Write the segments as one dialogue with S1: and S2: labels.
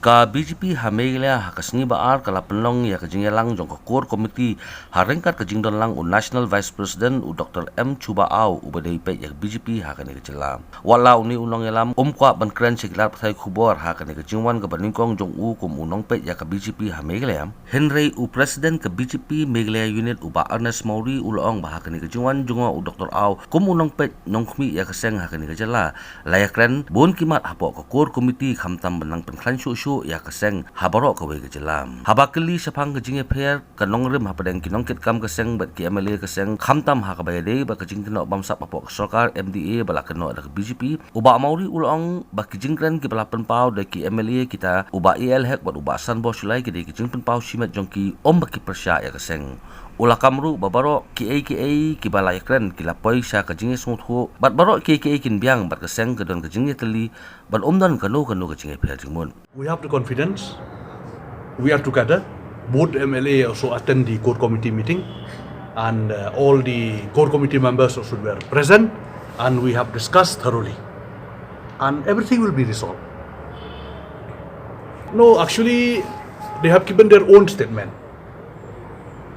S1: Ka BGP hameglia hakasni baar kala penlong ya kejingelang jong core committee harengkat kejingdon lang National Vice President Dr. M. Chuba Au ubadai pe ya BGP hakane kejela. Wala uni ulong yalam kwa ban kren sekilar patai kubor hakane kejingwan ke baningkong jong kum unong pe ya ka BGP hameglia. Henry President ke BGP meglia unit uba Ernest Maury ulong ba hakane kejingwan jong Dr. Au kum unong pe nongkmi ya keseng hakane kejela. Layakren bon kimat hapo core committee khamtam benang penklan shu ya keseng habarok kawe kejelam. Habakeli sapang kejinge per kanongrim hapadeng kinongkit kam keseng bat ki MLA keseng khamtam hakabayade ba kejing tenok bamsap apok sarkar MDA bala kenok dak BGP uba Maury ulong ba kejingkren ki bala penpau dak ki MLA kita uba EL hek bat uba san bosulai ki kejing penpau simet jongki om baki persya ya keseng. Ula kamru babaro KA ki bala yakren ki lapoi sya kejinge sungthu bat baro KA kin biang bat keseng kedon kejinge teli bat omdan kanu kejinge per jingmun.
S2: We have the confidence. We are together. Both MLA also attend the core committee meeting, and all the core committee members also were present, and we have discussed thoroughly, and everything will be resolved. No, actually, they have given their own statement.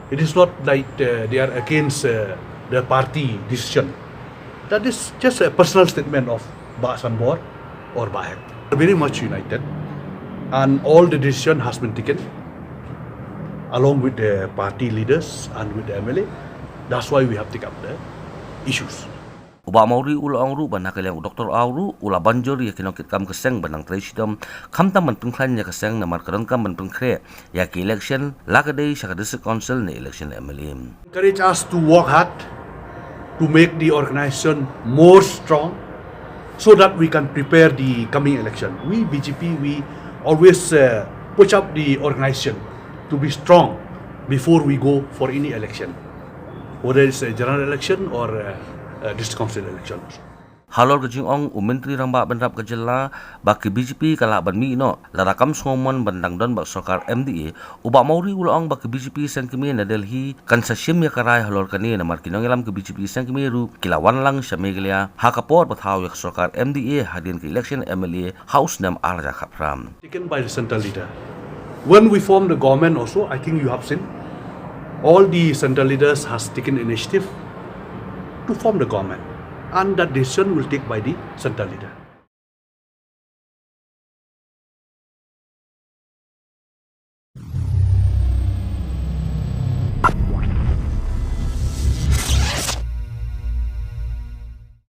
S2: It is not like they are against the party decision. That is just a personal statement of Ba Sanbor or Bahek. Very much united, and all the decision has been taken along with the party leaders and with the MLA. That's why we have taken up the issues.
S1: Uba Maury ulong ru ban hakaliang Dr. Auru ula banjor ya kinokit kam keseng banang tradisidom khamtam ban pengklan ya keseng namar kerang kam ban pengkre ya ki election lagade sakadese council ne election MLA.
S2: Encourage us to work hard to make the organization more strong so that we can prepare the coming election. We BGP, we always push up the organization to be strong before we go for any election, whether it's a general election or a district council election.
S1: Halor kejing ong menteri ramba benrap kejela baki BGP kala ban mi no larakam somon bandang don bak sarkar MDA uba Maury ulong baki BGP sengkemi na Delhi kan sasim ya karai halor kani na markinong ilam ke BGP sengkemi ru kilawan lang sa meglia hakapor bathaw ya sarkar MDA hadin ke election MLA house nam arja khapram
S2: Taken by the central leader. When we formed the government also, I think you have seen all the central leaders has taken initiative to form the government, and that decision will take by the central leader.